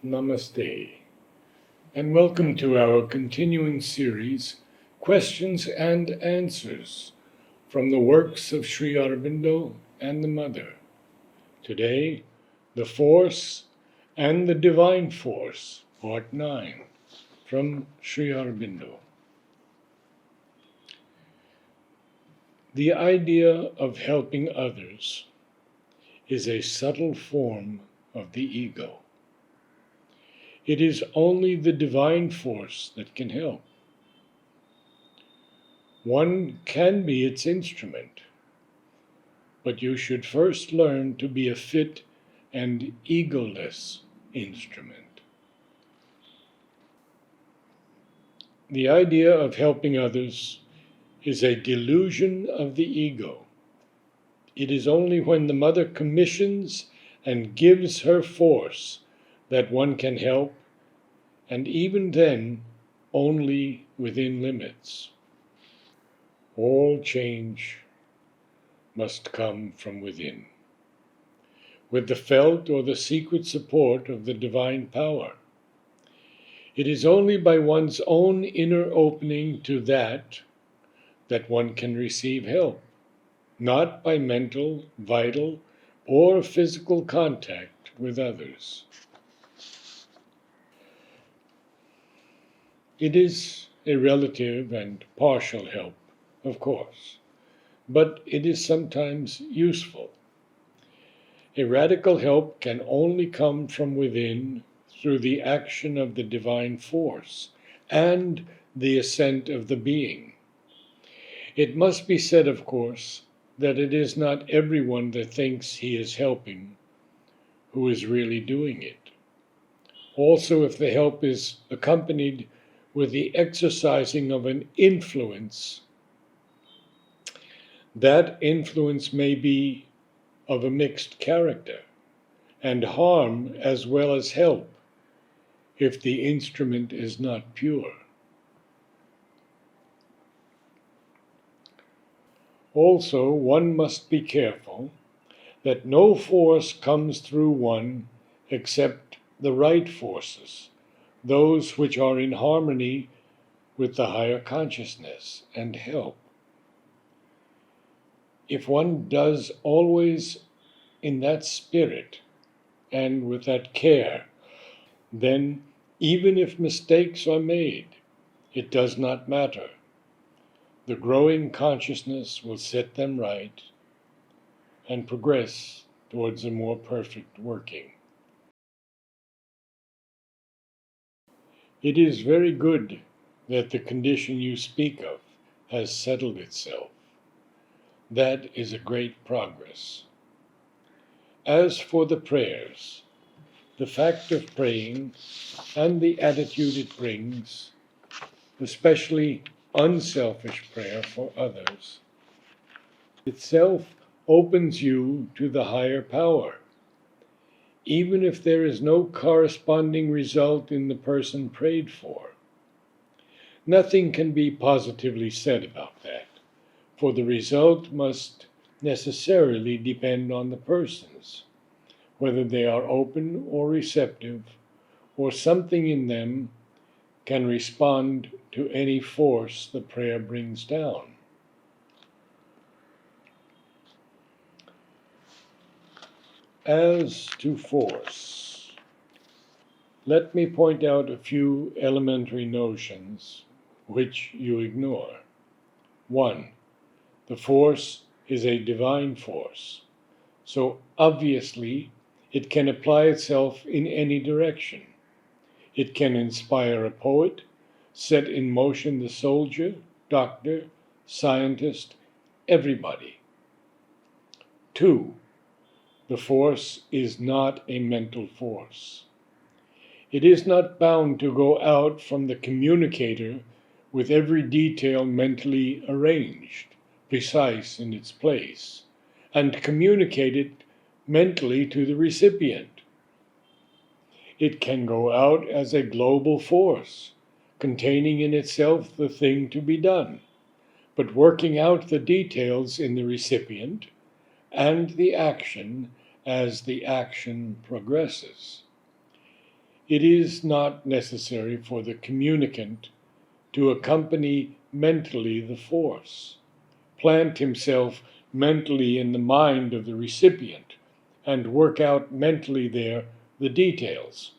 Namaste, and welcome to our continuing series, Questions and Answers, from the works of Sri Aurobindo and the Mother. Today, The Force and the Divine Force, Part 9, from Sri Aurobindo. The idea of helping others is a subtle form of the ego. It is only the divine force that can help. One can be its instrument, but you should first learn to be a fit and egoless instrument. The idea of helping others is a delusion of the ego. It is only when the mother commissions and gives her force that one can help, and even then, only within limits. All change must come from within, with the felt or the secret support of the divine power. It is only by one's own inner opening to that one can receive help, not by mental, vital, or physical contact with others. It is a relative and partial help, of course, but it is sometimes useful. A radical help can only come from within through the action of the divine force and the assent of the being. It must be said, of course, that it is not everyone that thinks he is helping who is really doing it. Also, if the help is accompanied with the exercising of an influence, that influence may be of a mixed character, and harm as well as help if the instrument is not pure. Also, one must be careful that no force comes through one except the right forces, those which are in harmony with the higher consciousness and help. If one does always in that spirit and with that care, then even if mistakes are made, it does not matter. The growing consciousness will set them right and progress towards a more perfect working. It is very good that the condition you speak of has settled itself. That is a great progress. As for the prayers, the fact of praying and the attitude it brings, especially unselfish prayer for others, itself opens you to the higher power, even if there is no corresponding result in the person prayed for. Nothing can be positively said about that, for the result must necessarily depend on the persons, whether they are open or receptive, or something in them can respond to any force the prayer brings down. As to force, let me point out a few elementary notions which you ignore. 1. The force is a divine force, so obviously it can apply itself in any direction. It can inspire a poet, set in motion the soldier, doctor, scientist, everybody. 2. The force is not a mental force. It is not bound to go out from the communicator with every detail mentally arranged, precise in its place, and communicate it mentally to the recipient. It can go out as a global force, containing in itself the thing to be done, but working out the details in the recipient and the action as the action progresses. It is not necessary for the communicant to accompany mentally the force, plant himself mentally in the mind of the recipient, and work out mentally there the details.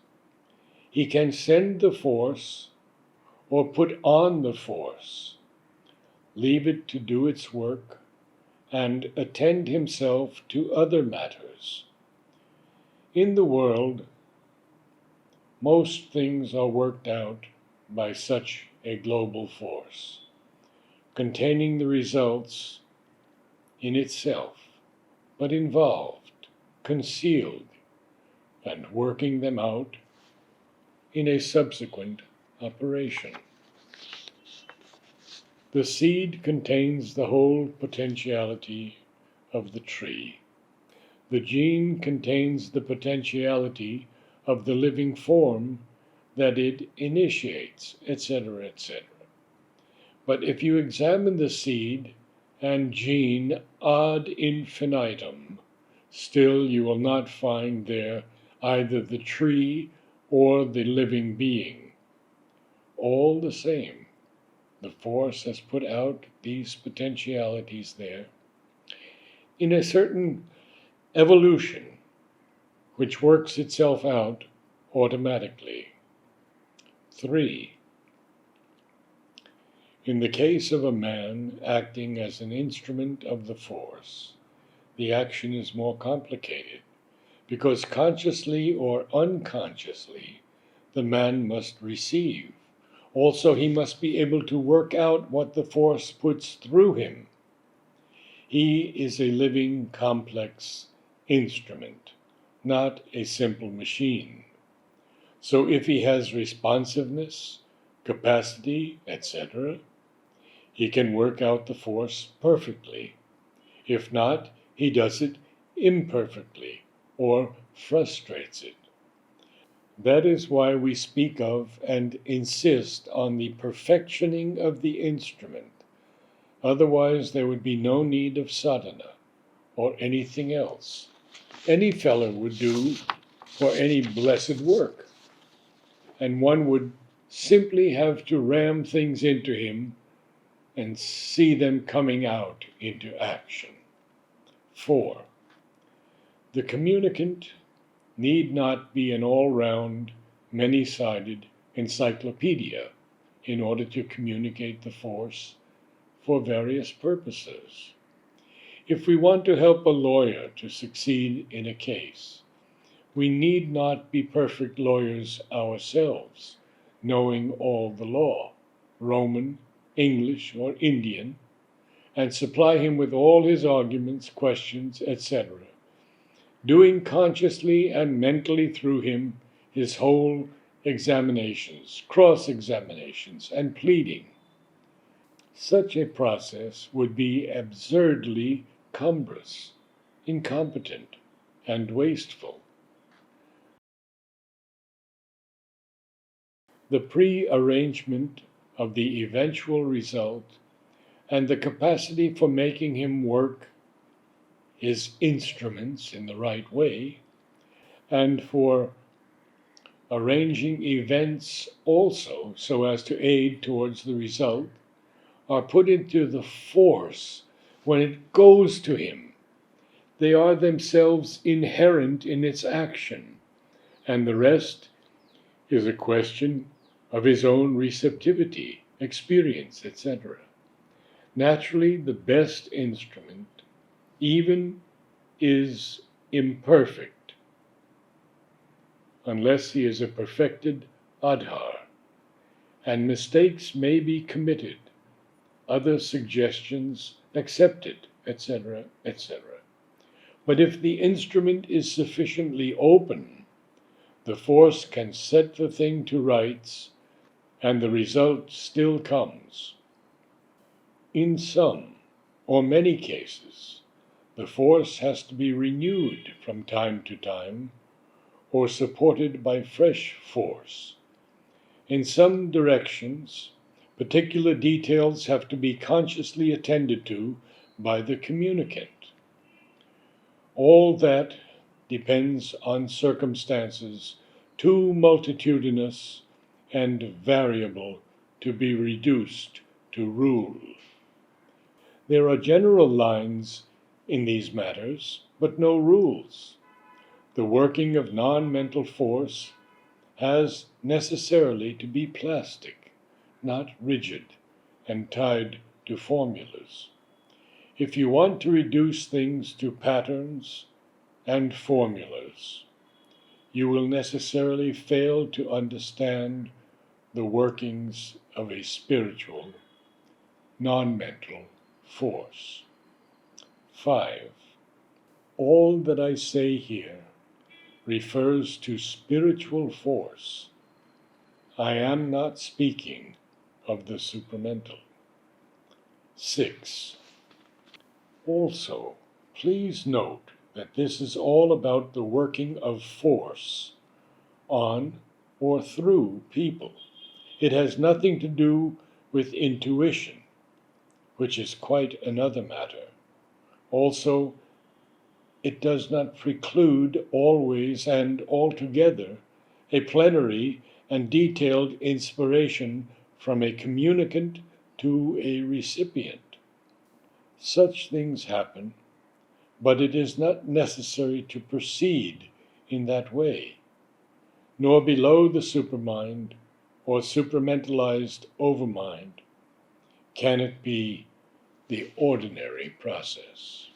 He can send the force or put on the force, leave it to do its work, and attend himself to other matters. In the world, most things are worked out by such a global force, containing the results in itself, but involved, concealed, and working them out in a subsequent operation. The seed contains the whole potentiality of the tree. The gene contains the potentiality of the living form that it initiates, etc., etc. But if you examine the seed and gene ad infinitum, still you will not find there either the tree or the living being. All the same, the force has put out these potentialities there in a certain evolution which works itself out automatically. 3. In the case of a man acting as an instrument of the force, the action is more complicated, because consciously or unconsciously, the man must receive. Also, he must be able to work out what the force puts through him. He is a living, complex instrument, not a simple machine. So if he has responsiveness, capacity, etc., he can work out the force perfectly. If not, he does it imperfectly or frustrates it. That is why we speak of and insist on the perfectioning of the instrument. Otherwise, there would be no need of sadhana or anything else. Any fellow would do for any blessed work, and one would simply have to ram things into him and see them coming out into action. 4. The communicant need not be an all-round, many-sided encyclopedia in order to communicate the force for various purposes. If we want to help a lawyer to succeed in a case, we need not be perfect lawyers ourselves, knowing all the law, Roman, English, or Indian, and supply him with all his arguments, questions, etc., doing consciously and mentally through him his whole examinations, cross-examinations, and pleading. Such a process would be absurdly cumbrous, incompetent, and wasteful. The pre-arrangement of the eventual result and the capacity for making him work his instruments in the right way, and for arranging events also so as to aid towards the result, are put into the force when it goes to him. They are themselves inherent in its action, and the rest is a question of his own receptivity, experience, etc. Naturally, the best instrument even is imperfect, unless he is a perfected adhar, and mistakes may be committed, other suggestions accepted, etc., etc. But if the instrument is sufficiently open, the force can set the thing to rights, and the result still comes. In some or many cases, the force has to be renewed from time to time, or supported by fresh force. In some directions, particular details have to be consciously attended to by the communicant. All that depends on circumstances too multitudinous and variable to be reduced to rule. There are general lines in these matters, but no rules. The working of non-mental force has necessarily to be plastic, not rigid and tied to formulas. If you want to reduce things to patterns and formulas, you will necessarily fail to understand the workings of a spiritual, non-mental force. 5. All that I say here refers to spiritual force. I am not speaking of the supramental. 6. Also, please note that this is all about the working of force on or through people. It has nothing to do with intuition, which is quite another matter. Also, it does not preclude always and altogether a plenary and detailed inspiration from a communicant to a recipient. Such things happen, but it is not necessary to proceed in that way, nor below the supermind or supramentalized overmind can it be the ordinary process.